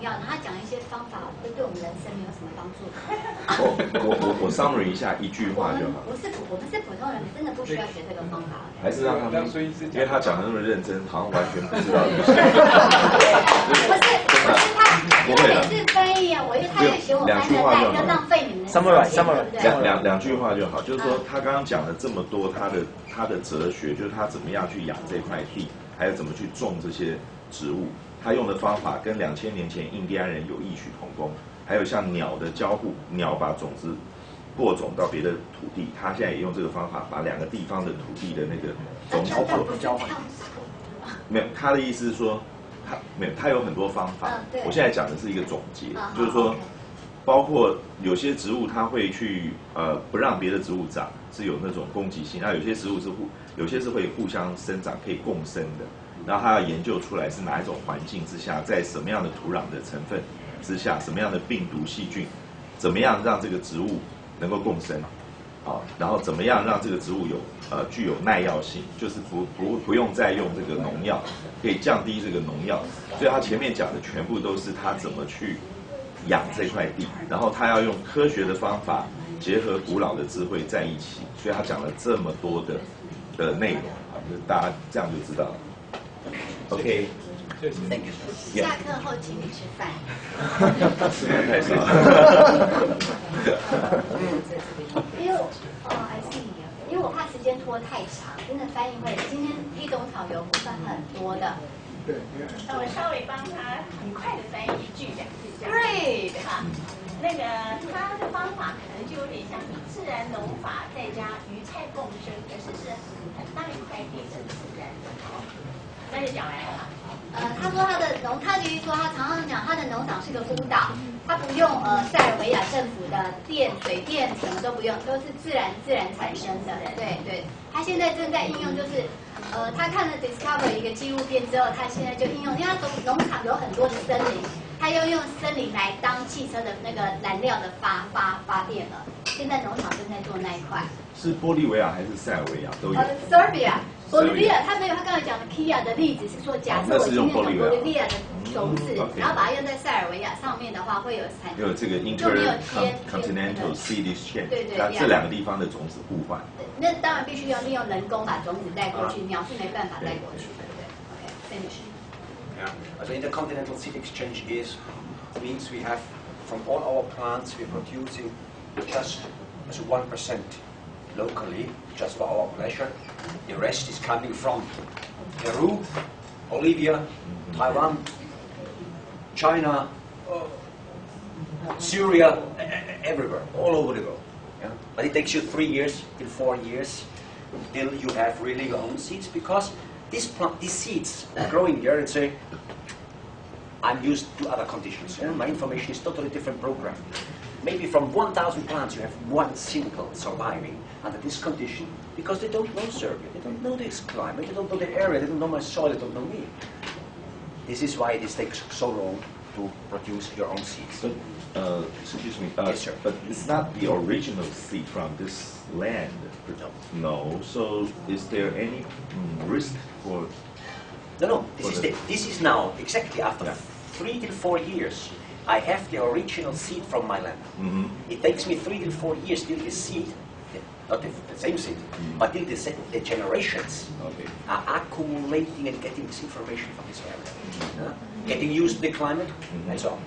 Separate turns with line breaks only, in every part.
票，然后他讲一些方法，会对我们人生没有什么帮助。
我 summary 一下，一句话就好。
我们是普通人，真的不需要学这个方法。
还是让他们，因为他讲的那么认真，好像完全不知道。
不是他，我每次翻译啊，他也学我翻的带，就浪费你们的时间。
两句话就好，就是说他刚刚讲了这么多，他的哲学就是他怎么样去养这块地，还有怎么去种这些植物，他用的方法跟2000年前印第安人有异曲同工。还有像鸟的交互，鸟把种子播种到别的土地，他现在也用这个方法把2个地方的土地的那个种子交换。没有，他的意思是说，他有很多方法。我现在讲的是一个总结，就是说，包括有些植物它会去不让别的植物长，是有那种攻击性；那有些植物有些是会互相生长，可以共生的。然后他要研究出来是哪一种环境之下，在什么样的土壤的成分之下，什么样的病毒细菌，怎么样让这个植物能够共生，然后怎么样让这个植物具有耐药性，就是不用再用这个农药，可以降低这个农药。所以他前面讲的全部都是他怎么去养这块地，然后他要用科学的方法结合古老的智慧在一起，所以他讲了这么多的内容啊，大家这样就知道了。OK。
Thank you. 下课后请你吃饭。
吃饭太少了。
因为I see， 因为我怕时间拖太长，真的翻译会。今天一种草油不算很多的。
对。
那我稍微帮他很快的翻译1句2句这样。
Great。
哈，那个他的方法可能就有点像以自然农法再加鱼菜共生，可是是很大一块地是自然的。好，那就讲完了。
他说他其实说他常常讲他的农场是个孤岛，他不用塞尔维亚政府的电、水电什么都不用，都是自然产生的。对，他现在正在应用，就是他看了 Discover 一个纪录片之后，他现在就应用，因为他农场有很多的森林，他又用森林来当汽车的那个燃料的发电了。现在农场正在做那一块。
是玻利维亚还是塞尔维亚都有
Serbia， 他没有他刚才讲的 Kia 的例子是说，假设我今天从玻利维亚的种子，然后把它用在塞尔维亚上面的话，会有产生，
有这个 intercontinental seed exchange， 对，这2个地方的种子互换。
那当然必须要利用人工把种子带过去，鸟是没办法带过去的，对。OK， finish。Yeah.
So intercontinental seed exchange means we have from all our plants we're producing just 1%. Locally, just for our pleasure. The rest is coming from Peru, Bolivia, Taiwan, China, Syria, everywhere, all over the world. Yeah? But it takes you 3 years till 4 years till you have really your own seeds, because these seeds are growing here and say, I'm used to other conditions. Yeah? My information is totally different program. Maybe from 1,000 plants you have 1 single surviving under this condition, because they don't know Serbia, they don't know this climate, they don't know the area, they don't know my soil, they don't know me. This is why this takes so long to produce your own seeds.
But, excuse me,
yes, sir.
But it's not the original seed from this land. No. So is there any risk for?
No. This is now exactly after 3 to 4 years. I have the original seed from my land.
Mm-hmm.
It takes me 3 to 4 years till the seed, not the same seed, but till the generations are accumulating and getting this information from this area, getting used to the climate, and so on.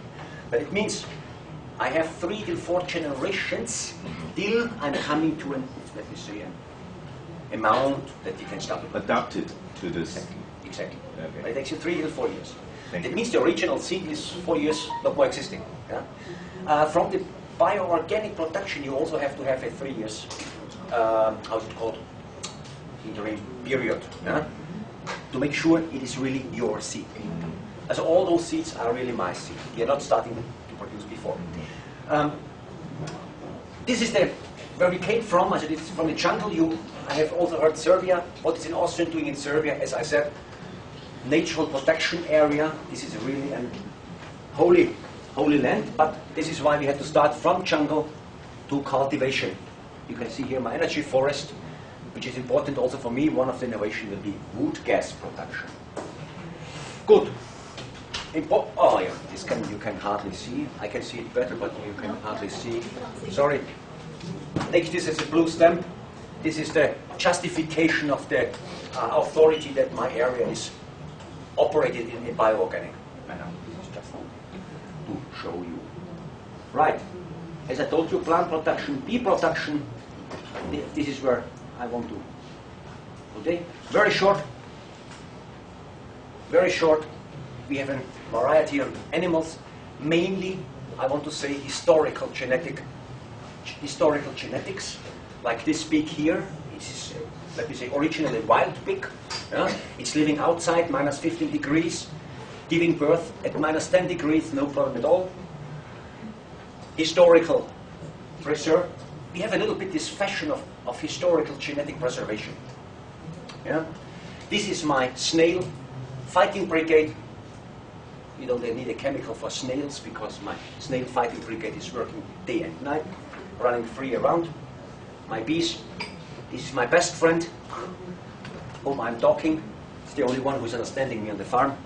But it means I have 3 to 4 generations till I'm coming to an, let me say, an amount that you can start with.
Adapted to this.
Exactly.
Okay.
But it takes you 3 to 4 years.
Thank
That
you.
means the original seed is 4 years not more existing. Yeah? From the bioorganic production, you also have to have a 3 years, how's it called, interim period, to make sure it is really your seed. So all those seeds are really my seed. You're not starting to produce before. This is where we came from. As it is from the jungle. I have also heard Serbia. What is in Austria doing in Serbia? As I said, natural protection area. This is really a holy land. But this is why we had to start from jungle to cultivation. You can see here my energy forest, which is important also for me. One of the innovations will be wood gas production. Good. Oh yeah, this you can hardly see. I can see it better, but you can hardly see. Sorry. Take this as a blue stamp. This is the justification of the authority that my area is operated in a bioorganic manner. This is just to show you. Right. As I told you, plant production, bee production. This is where I want to. Okay. Very short. Very short. We have a variety of animals. Mainly, I want to say historical genetics. Like this pig here, it's, let me say, originally a wild pig. Yeah? It's living outside, minus 15 degrees, giving birth at minus 10 degrees, no problem at all. Historical preserve. We have a little bit this fashion of historical genetic preservation. Yeah? This is my snail fighting brigade. You don't need a chemical for snails because my snail fighting brigade is working day and night, running free around. My bees, this is my best friend, whom I'm talking. It's the only one who's understanding me on the farm.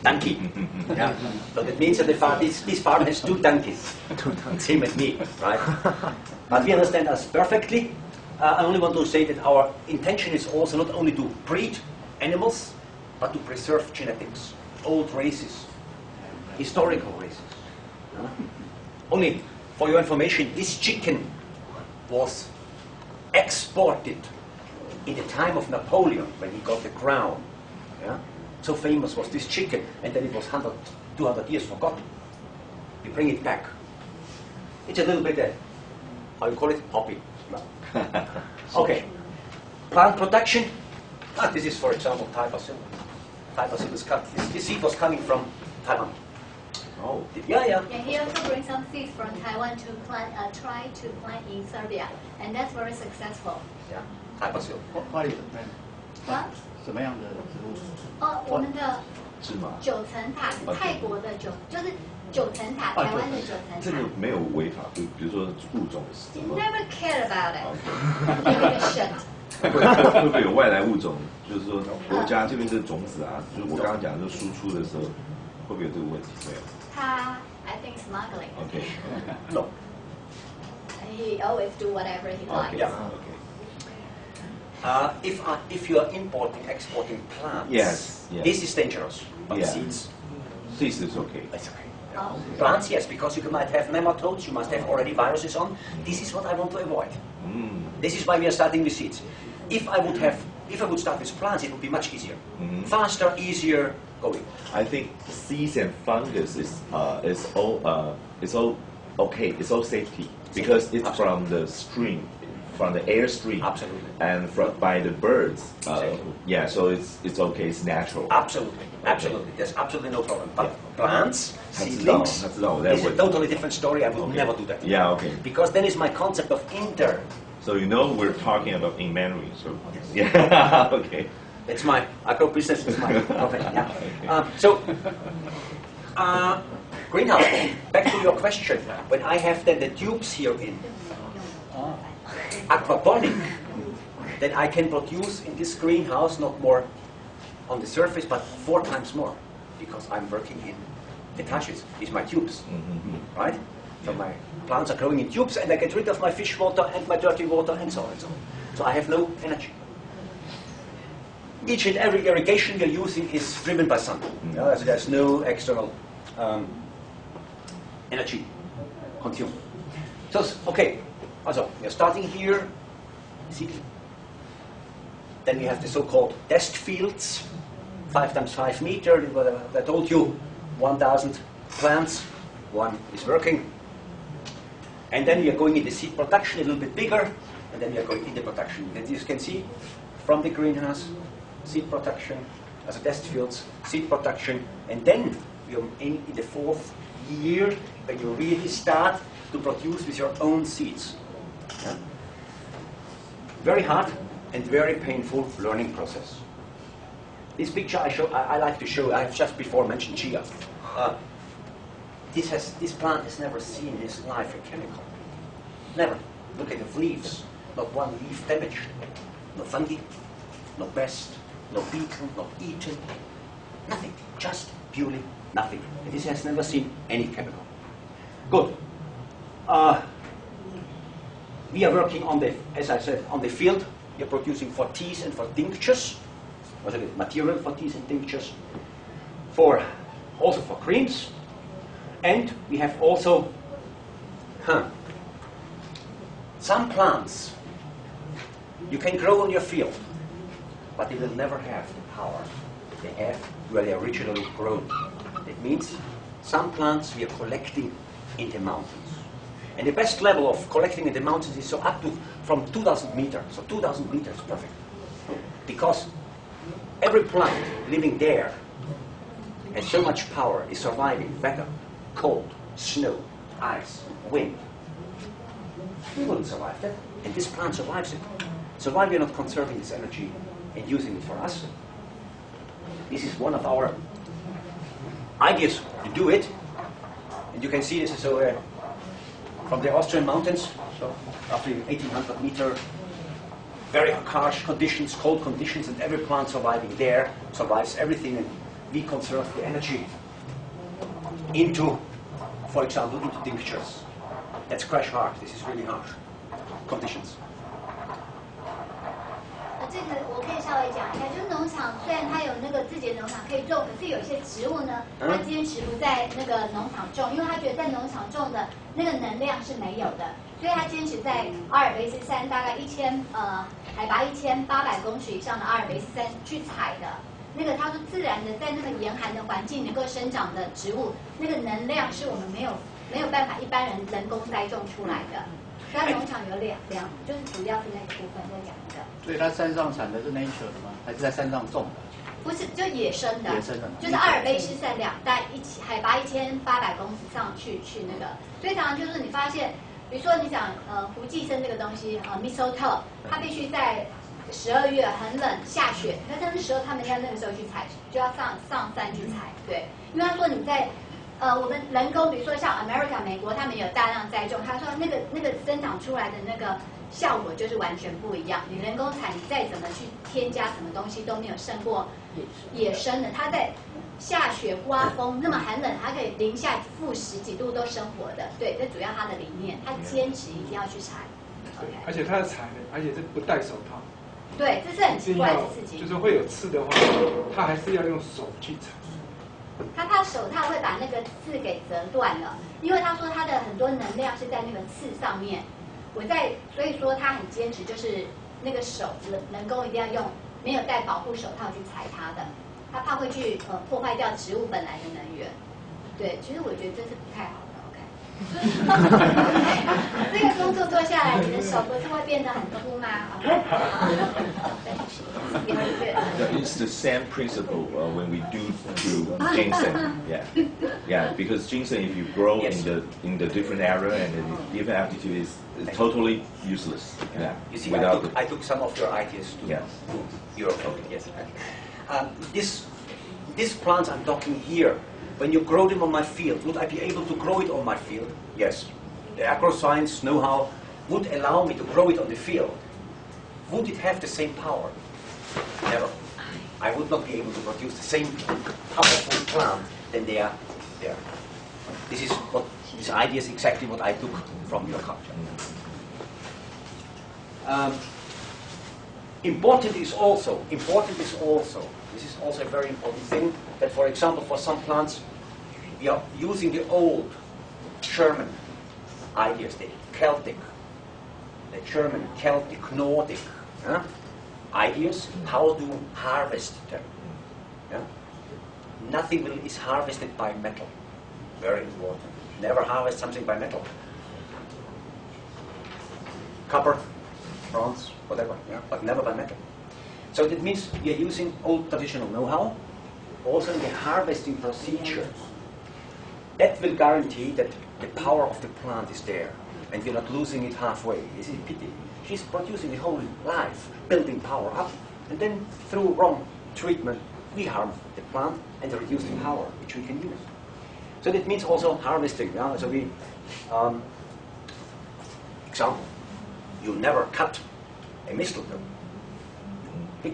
Donkey. Yeah. So that means that this farm has 2 donkeys. It's him and me, right? But we understand us perfectly. I only want to say that our intention is also not only to breed animals, but to preserve genetics, old races, historical races. Only for your information, this chicken was exported in the time of Napoleon when he got the crown. Yeah? So famous was this chicken, and then it was 100, 200 years forgotten. We bring it back. It's a little bit, how you call it, hobby. No? Okay. Plant production. This is, for example, Thai basil. Thai basil is cut. This seed was coming from Taiwan.
Oh.
Yeah, he also brings some seeds from Taiwan to plant, try to plant in Serbia, and that's very successful.
Yeah, Thai basil.
What is the plant?
What?
什么样的植物？
我们的
芝麻。
9层塔是泰国的就是9层塔，台湾的9层塔。
这个没有违法，比如说物种什
You
么。
never cared about it. Give it a shit.
会不会有外来物种？就是说国家这边的种子啊，就是我刚刚讲，就输出的时候，会不会有这个问题？没有。
他 I think smuggling.
OK.
No.
He always do whatever he likes.
OK. OK.
If you are importing, exporting plants,
Yes.
this is dangerous. But
Yeah.
seeds,
This is okay.
it's okay.
Oh.
Plants, yes, because you might have nematodes, you must have already viruses on. This is what I want to avoid.
Mm.
This is why we are starting with seeds. If I would start with plants, it would be much easier, faster, easier going.
I think seeds and fungus is all okay. It's all safety because it's from the stream, from the air stream,
Absolutely.
and by the birds.
Exactly.
Yeah, so it's okay. It's natural.
Absolutely, absolutely. There's absolutely no problem. But plants,
他知道，
seedlings,
他知道我在
this is a
问。
totally different story. I would
Okay.
never do that.
Yeah, okay.
Because then is my concept of inter.
So you know we're talking about in Mandarin, so yeah, okay.
That's my agro business. Is my profession. Yeah. Greenhouse. Back to your question. When I have then the tubes here in aquaponic, then I can produce in this greenhouse not more on the surface, but 4 times more, because I'm working in etages. These my tubes, right? So my plants are growing in tubes, and I get rid of my fish water and my dirty water, and so on and so on. So I have no energy. Each and every irrigation you're using is driven by sun. So there's no external energy consumed. So, okay, also, we're starting here. See? Then we have the so-called test fields, 5 times 5 meters. I told you 1,000 plants, one is working. And then we are going into seed production, a little bit bigger, and then we are going into production. As you can see, from the greenhouse, seed production, as a test fields, seed production, and then we are in the 4th year when you really start to produce with your own seeds. Yeah? Very hard and very painful learning process. This picture I like to show. I've just before mentioned chia. This plant has never seen in its life a chemical. Never. Look at the leaves. Not one leaf damaged. No fungi. No pest. No beetle. Not eaten. Nothing. Just purely nothing. And this has never seen any chemical. Good. We are working on the, as I said, on the field. We are producing for teas and for tinctures. Also the material for teas and tinctures. Also for creams. And we have also some plants you can grow on your field, but they will never have the power they have where they originally grown. It means some plants we are collecting in the mountains. And the best level of collecting in the mountains is so up to from 2,000 meters. So 2,000 meters, perfect. Because every plant living there has so much power, is surviving weather, cold, snow, ice, wind. We wouldn't survive that. And this plant survives it. So why we are not conserving this energy and using it for us? This is one of our ideas to do it. And you can see this is from the Austrian mountains, so roughly 1,800 meters, very harsh conditions, cold conditions, and every plant surviving there survives everything, and we conserve the energy into, for example, into tinctures. That's crash hard. This is really harsh conditions.
这个我可以稍微讲一下，就是农场虽然它有那个自己的农场可以种，可是有些植物呢，它坚持不在那个农场种，因为他觉得在农场种的那个能量是没有的，所以他坚持在阿尔卑斯山大概海拔1800公尺以上的阿尔卑斯山去采的。那个他说自然的在那个严寒的环境能够生长的植物，那个能量是我们没有办法一般人人工栽种出来的。所以农场有两，就是主要是那个部分在养的。
所以它山上产的是 nature 的吗？还是在山上种的？
不是，就野生的。
野生的。
就是阿尔卑斯山两带海拔1800公尺上去那个，所以常常就是你发现，比如说你讲胡寄生这个东西mistletoe， 它必须在12月很冷下雪，那这时候他们要那个时候去采，就要上山去采，对，因为他说你在我们人工，比如说像 America 美国，他们有大量栽种，他说那个生长出来的那个效果就是完全不一样。你人工采，你再怎么去添加什么东西都没有胜过野生的。它在下雪刮风那么寒冷，它可以零下-10几度都生活的。对，这主要他的理念，他坚持一定要去采。
而且它的采呢，而且是不戴手套。
对，这是很奇怪的事情。
就是会有刺的话，他还是要用手去采。
他怕手套会把那个刺给折断了，因为他说他的很多能量是在那个刺上面。所以说他很坚持，就是那个手人工一定要用没有戴保护手套去采它的，他怕会去破坏掉植物本来的能源。对，其实我觉得这是不太好的。这个工作做下来，你的手不是会变得很粗吗？
It's the same principle when we do ginseng. Yeah. Because ginseng, if you grow in the different area and the different altitude, is totally useless. Yeah.
You see, I took some of your ideas to your code. Yes. These plants I'm talking here. When you grow them on my field, would I be able to grow it on my field? Yes. The agroscience know-how would allow me to grow it on the field. Would it have the same power? Never. I would not be able to produce the same powerful plant than they are there. This idea is exactly what I took from your culture. Important is also, this is also a very important thing, that for example for some plants we are using the old German ideas, the German Celtic, Nordic ideas, how to harvest them. Yeah? Nothing is harvested by metal. Very important. Never harvest something by metal. Copper, bronze, whatever, but never by metal. So that means we are using old traditional know-how, also in the harvesting procedure. That will guarantee that the power of the plant is there, and we're not losing it halfway. This is a pity. She's producing the whole life, building power up, and then through wrong treatment, we harm the plant and reduce the power which we can use. So that means also harvesting. So we, example, you never cut a mistletoe. You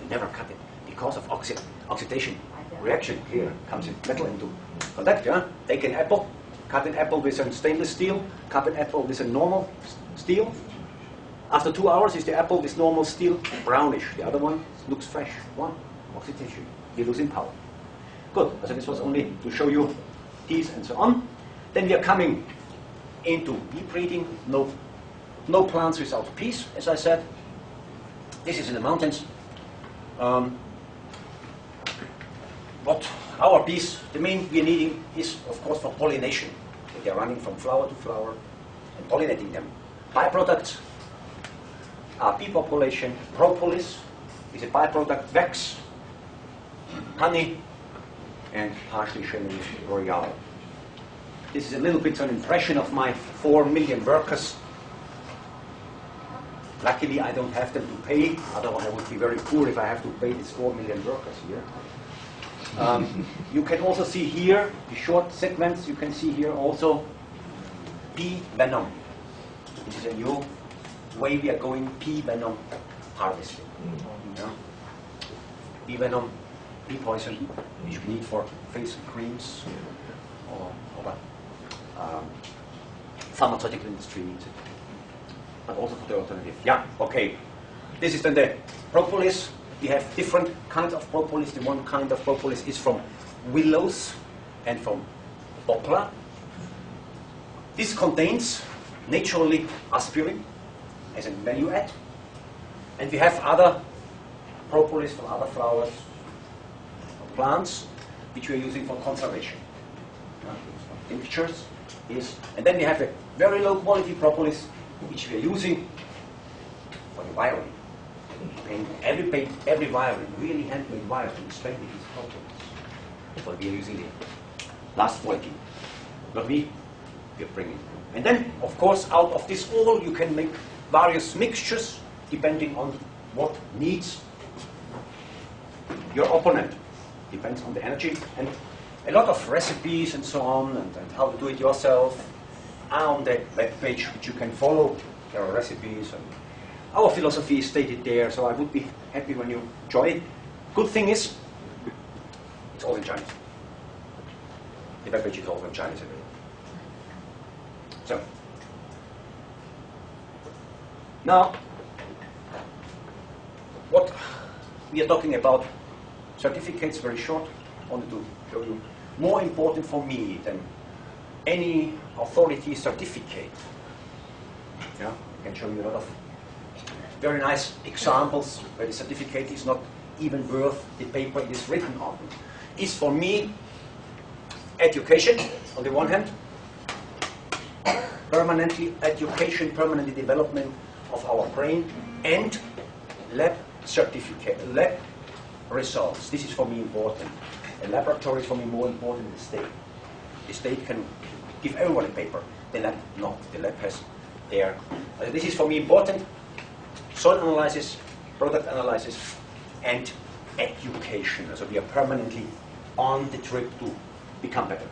never cut it because of oxidation reaction here comes in metal into contact. Yeah? Take an apple, cut an apple with a stainless steel, cut an apple with a normal steel. After 2 hours, is the apple with normal steel brownish. The other one looks fresh. One, oxidation. You're losing power. Good. So this was only to show you these and so on. Then we are coming into bee breeding. No plants without peace, as I said. This is in the mountains. What our bees, the main we are needing is, of course, for pollination. They are running from flower to flower and pollinating them. Byproducts are bee population. Propolis is a byproduct, wax, honey, and partially Chemin Royale. This is a little bit an impression of my 4 million workers. Luckily, I don't have them to pay. Otherwise, I would be very poor if I have to pay these 4 million workers here. You can also see here the short segments. You can see here also bee venom. This is a new way we are going bee venom harvesting. Yeah. Bee venom, bee poison, which you need for face creams or pharmaceutical industry needs it. But also for the alternative. Yeah, okay. This is then the propolis. We have different kinds of propolis. The one kind of propolis is from willows and from poplar. This contains naturally aspirin as a value add. And we have other propolis from other flowers, plants, which we are using for conservation. Tinctures is, and then we have a very low quality propolis, which we are using for the wiring. And every wiring, really handmade wiring, strength is propolis. So we are using the last quality. But we are bringing. And then, of course, out of this all, you can make various mixtures depending on what needs your opponent. Depends on the energy. And a lot of recipes and so on, and how to do it yourself are on the web page, which you can follow. There are recipes, and our philosophy is stated there, so I would be happy when you join it. Good thing is, it's all in Chinese. The web page is all in Chinese available. So, now, what we are talking about, certificates, very short. I wanted to show you. More important for me than any authority certificate. Yeah, I can show you a lot of very nice examples where the certificate is not even worth the paper it is written on. Is for me education on the one hand, permanently education, permanent development of our brain, and lab certificate, lab results. This is for me important. A laboratory is for me more important than the state. The state can give everyone a paper. The lab not. The lab has their. This is for me important. Soil analysis, product analysis, and education. So we are permanently on the trip to become better.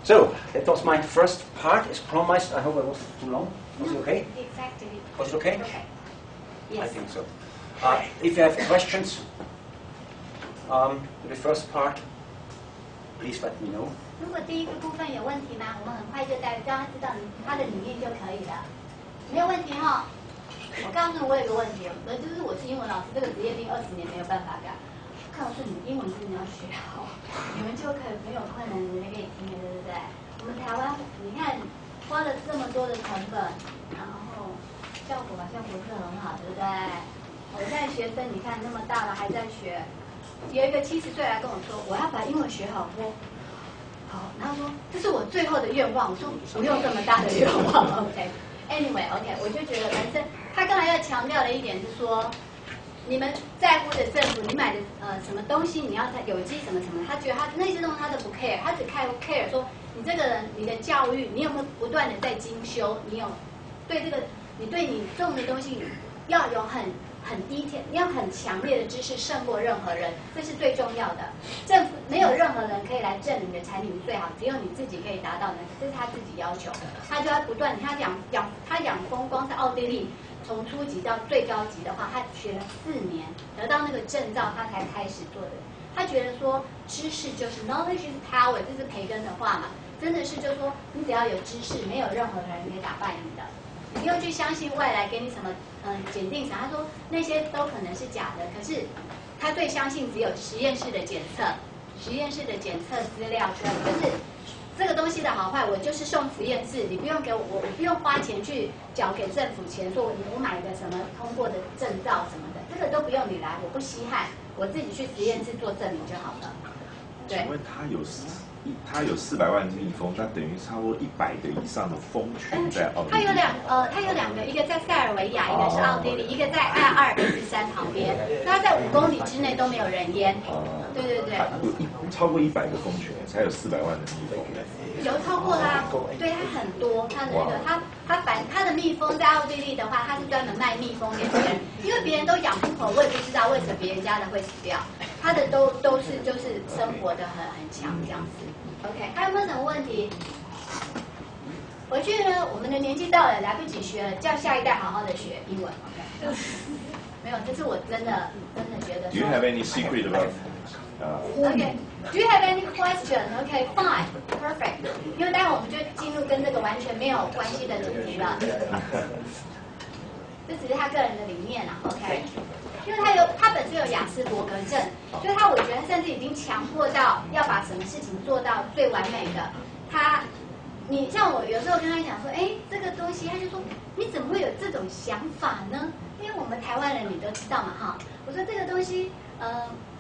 So that was my first part. As promised, I hope I was too long. Was it okay?
Exactly.
Was it okay?
Okay.
I
Yes.
think so. If you have questions, the first part, please let me know.
如果第一个部分有问题吗？我们很快就带让他知道他的理念就可以了，没有问题哈。我告诉你，我有个问题，就是我是英文老师，这个职业病20年没有办法改。看我说你英文真的要学好，你们就可以没有困难，人家可以听的，对不对？我们台湾，你看花了这么多的成本，然后效果是很好，对不对？我现在学生你看那么大了还在学，有一个70岁来跟我说，我要把英文学好。我好，然后说这是我最后的愿望。我说不用这么大的愿望 ，OK。Anyway， OK， 我就觉得反正他刚才要强调的一点是说，你们在乎的政府，你买的什么东西，你要有机什么什么，他觉得他那些东西他都不 care， 他只 care 说你这个人你的教育，你有没有不断的在精修，你有对这个你对你种的东西要有很低调，你要很强烈的知识胜过任何人，这是最重要的。政府没有任何人可以来证明你的产品最好，只有你自己可以达到的，这是他自己要求。他就要不断，他养蜂，光是奥地利从初级到最高级的话，他学了4年，得到那个证照，他才开始做的。他觉得说知识就是 knowledge is power， 这是培根的话嘛，真的是就是说你只要有知识，没有任何人可以打败你的。你不用去相信外来给你什么检定啥，他说那些都可能是假的，可是他最相信只有实验室的检测，实验室的检测资料出来，就是这个东西的好坏，我就是送实验室，你不用给我不用花钱去缴给政府钱，说我买个什么通过的证照什么的，这个都不用你来，我不稀罕，我自己去实验室做证明就好了。对。
请问他有400万只蜜蜂，那等于差不多100个以上的蜂群在澳大利亚。
它有两个，一个在塞尔维亚，一个是奥地利，一个在阿尔卑斯山旁边。它在5公里之内都没有人烟。对对对。
有超过100个蜂群，才有400万的蜜蜂。
有超过啦，对它很多，它的那个它的蜜蜂在奥地利的话，它是专门卖蜜蜂给别人，因为别人都养不活，我也不知道为什么别人家的会死掉，它的都是就是生活的很强这样子。OK， 还有没有什么问题？回去呢，我们的年纪到了，来不及学了，叫下一代好好的学英文。OK， 没有，这是我真的觉得。
Do you have any secret about?
Okay. Do you have any question? Okay, fine, perfect. 因为待会我们就进入跟这个完全没有关系的主题了。这只是他个人的理念啊 ，OK。因为他本身有雅斯伯格症，所以我觉得他甚至已经强迫到要把什么事情做到最完美的。你像我有时候跟他讲说，哎，这个东西，他就说你怎么会有这种想法呢？因为我们台湾人你都知道嘛，哈。我说这个东西，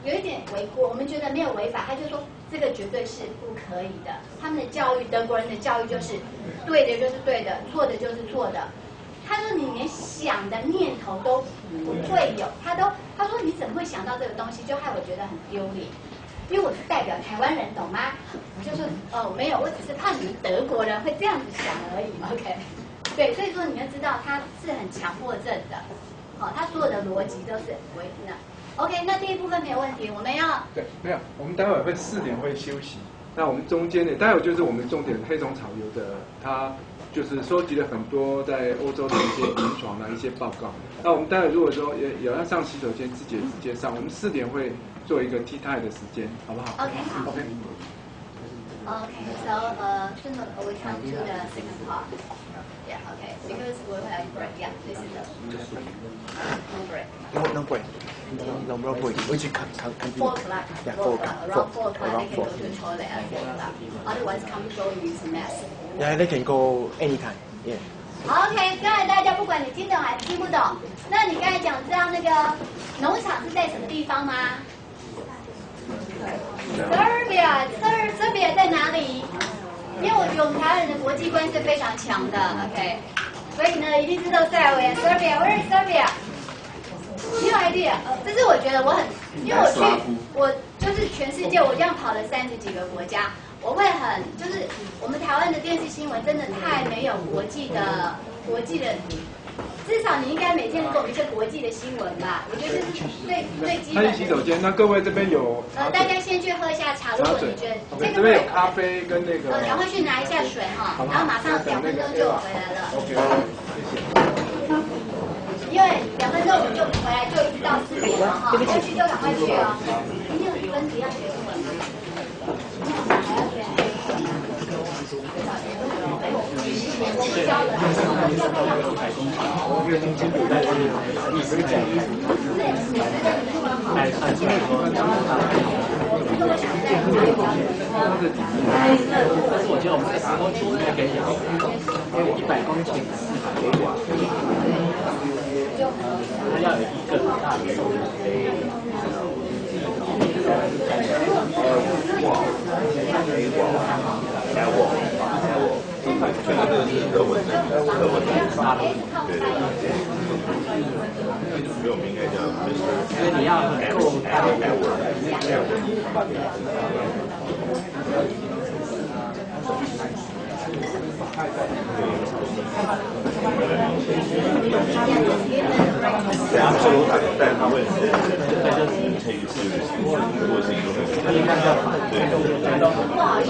有一点违规，我们觉得没有违法，他就说这个绝对是不可以的。他们的教育，德国人的教育就是对的就是对的，错的就是错的。他说你连想的念头都不会有，他说你怎么会想到这个东西，就害我觉得很丢脸。因为我是代表台湾人，懂吗？我就说没有，我只是怕你们德国人会这样子想而已。OK， 对，所以说你要知道他是很强迫症的，好，他所有的逻辑都是违的。OK， 那第一部分没有问题，我们要
对，没有，我们待会儿会4点会休息。那我们中间呢，待会就是我们重点黑种草油的，它就是收集了很多在欧洲的一些临床的一些报告。那我们待会如果说也要上洗手间，直接上。我们4点会做一个 tea time 的时间，好不好
？OK， 好。
OK。
Okay, so soon we come to the second part. Yeah, okay. Because we will have break. Yeah, this is the no break.
No break. No break. We should continue.
4 o'clock.
Yeah,
4
4
o'clock. Around 4 o'clock, they can go to the toilet at 4 o'clock. Otherwise, come to go is a mess.
Yeah, they can go anytime. Yeah.
OK， 刚才大家不管你听懂还是听不懂，那你刚才讲知道那个农场是在什么地方吗？Serbia 在哪里？因为我觉得我们台湾人的国际观是非常强的 ，OK， 所以呢，一定知道塞尔维亚 ，Serbia，Where is Serbia？ No idea， 这是我觉得因为我就是全世界，我这样跑了30几个国家，我会就是我们台湾的电视新闻真的太没有国际的。至少你应该每天能够有一些国际的新闻吧？我觉得这是最基本的。
他去洗手间，那各位这边有
大家先去喝一下茶，如果你觉得
这边有咖啡跟那个，
赶快去拿一下水哈，然后马上2分钟就回来了。
OK， 谢谢。
因为2分钟我们就回来，就一直到4点了哈，要去就赶快去哦。今天有1分题要学英文吗？还要学。我不教了。
月中间古代是历史讲义。来看出来说，但是我觉得我们在10公顷应该可以养，100公顷可以养，它要有一个很大的树培。
这个是德文的，大陆对，所以我们应该叫 Mr.
所以你要很够大的 network。
对啊，所以我但他问是 take it seriously， 如果是一个对，
不好意思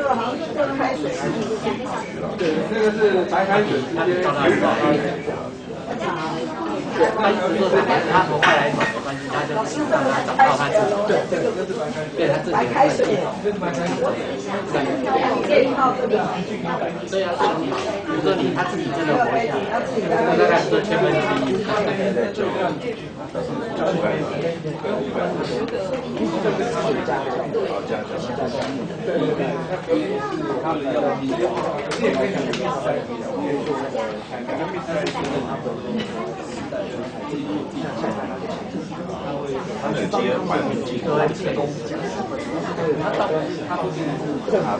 啊，
对，这个是白开水直接
他意思说他从外来种没关系，他就是让他找到他自己，
对，这个就是白开水，
对他自己的
开水，这是白开水。
对啊，所以你比如说他自己真的活下来，那大概是1/1000，
他的结环境都在成功，他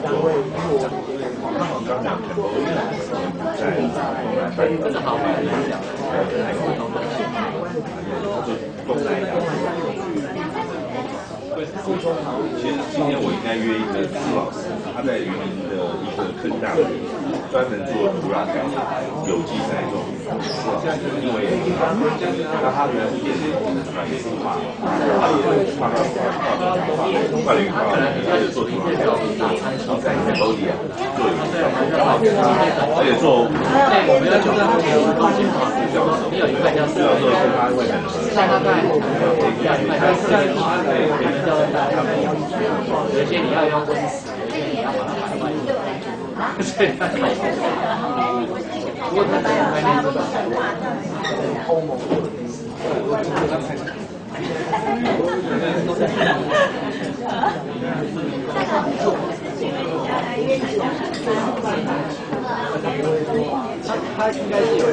做，我刚讲很多在东南半岛，还有泰国东南，东南亚。其实今天我应该约一个朱老师，他在云林的一个坑大里专门做土壤改良、有机栽种。因为那他原来是电子工程专业，画绿化，他就做土壤调整，然后在cambodia做有机栽种，而且做
我们要求他们都先好，你有一块叫
主要做跟他外面的合
大概有些你要用温室，不过他这个概念是欧盟或者他应该是有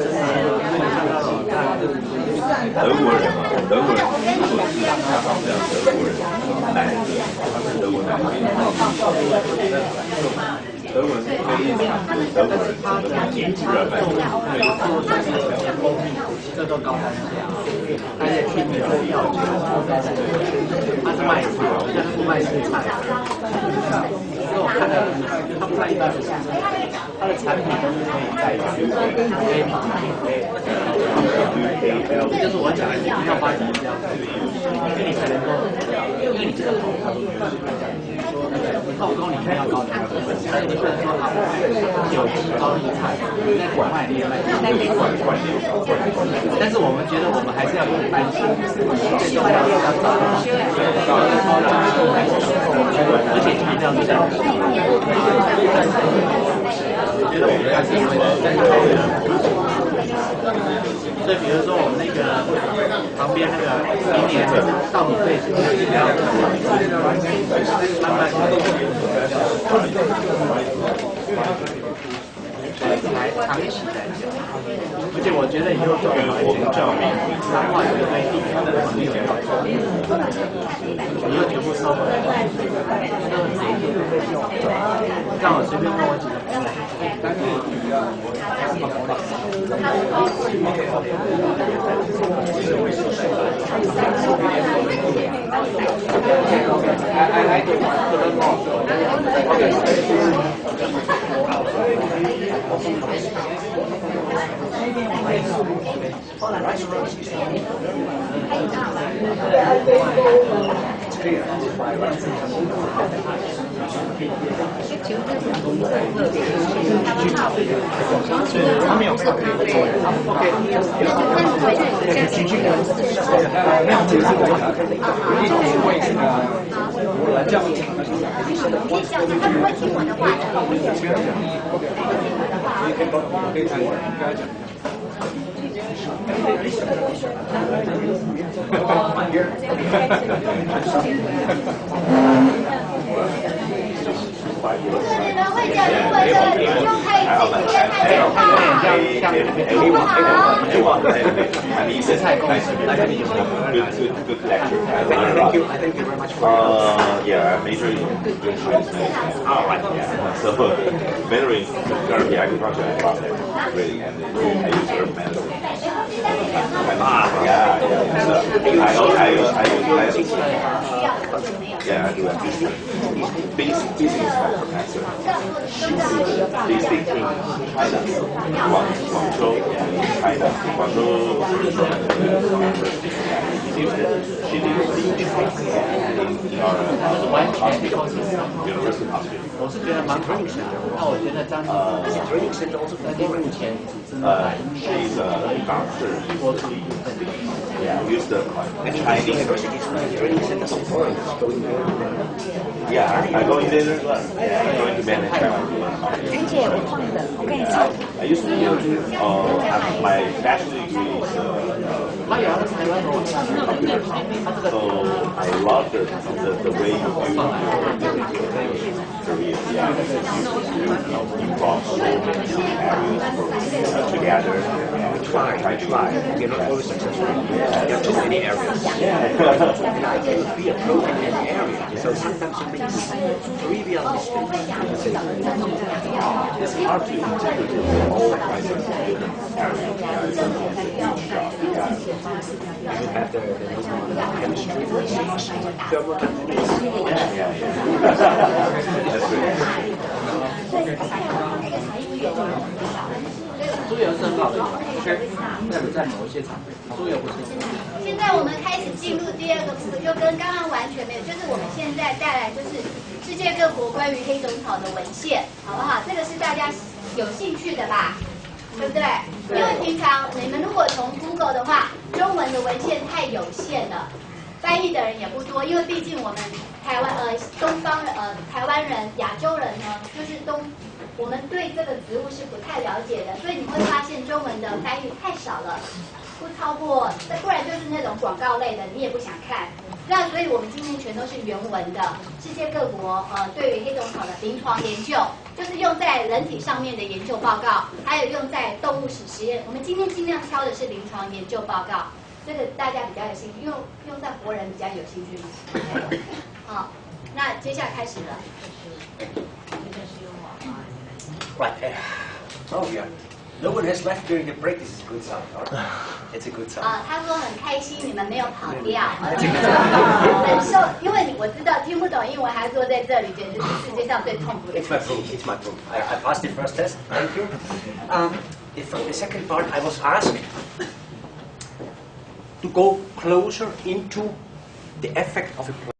德国人嘛，德国人我是他好像德国人，男的，他是德国男的，德国人非常，德国人真的蛮热卖，
这都高单价，而且拼命的要价，他是卖菜，他是不卖蔬菜。因为我看到他不卖一般的蔬菜，他的产品都是可以再用，可以马上这就是我讲的，你不要花钱这样子，因为你才能够，因为你这个透工你看要高价，但是你不能说好有机高丽菜，你在国外你也卖，但是我们觉得我们还是要有耐心，最重要的要找到而且一定要这样。我觉得我们要是所以比如说我们那个旁边那个明年稻米费是要慢慢还长期在讲，而且我觉得以后做
我们教民
彰化有一堆地，以后全部收回来，让我随便跟我几个
他没有看这个做，OK， 没有这个是一种是为这个教育。
他不会听我的话的。
可以参加，应该讲。
你们会讲英文的，你就可以
还好吧，还好，你太高，good lecture.
Thank you very much for
yeah, I'm majoring in Chinese medicine. Oh, right. Yeah. So majoring in therapy, agriculture, and process, really, and I use herb medicine. Yeah. Yeah, I do. Business professor. Basic in China, Guangzhou, China. Guangzhou University. She did in our hospital, university hospital.
我是觉得蛮好的，那我觉得张医生在目前组织
she's a doctor. Yeah, use the Chinese. Yeah, I'm going there. I'm going to manage I used to do my bachelor degree is so I love the way you do your career. Yeah, you involve so many areas together and try.
You're not always successful. There are too many areas. There would be a problem in the area. So sometimes you make trivial mistakes.
It's hard to integrate all kinds of different areas.
You have the chemistry, physics, thermodynamics.
Yeah. That's great.
猪油是很好的在某一些场合，猪油不是。
现在我们开始进入第二个部分，就跟刚刚完全没有，就是我们现在带来就是世界各国关于黑种草的文献，好不好？这个是大家有兴趣的吧？对不对？因为平常你们如果从 Google 的话，中文的文献太有限了，翻译的人也不多，因为毕竟我们台湾东方台湾人、亚洲人呢，就是我们对这个植物是不太了解的，所以你会发现中文的翻译太少了，不超过，不然就是那种广告类的，你也不想看。那所以我们今天全都是原文的，世界各国对于黑种草的临床研究，就是用在人体上面的研究报告，还有用在动物史实验。我们今天尽量挑的是临床研究报告，这个大家比较有兴趣，因为用在活人比较有兴趣嘛。好，那接下来开始了。
Right. Oh yeah. No one has left during the break. This is a good sign. It's a good sign.
他说很开心你们没有跑掉，忍受，因为我知道听不懂英文还坐在这里，简直是世界上最痛苦的。
It's my proof. It's my proof. I passed the first test. Thank you. The second part, I was asked to go closer into the effect of a plant.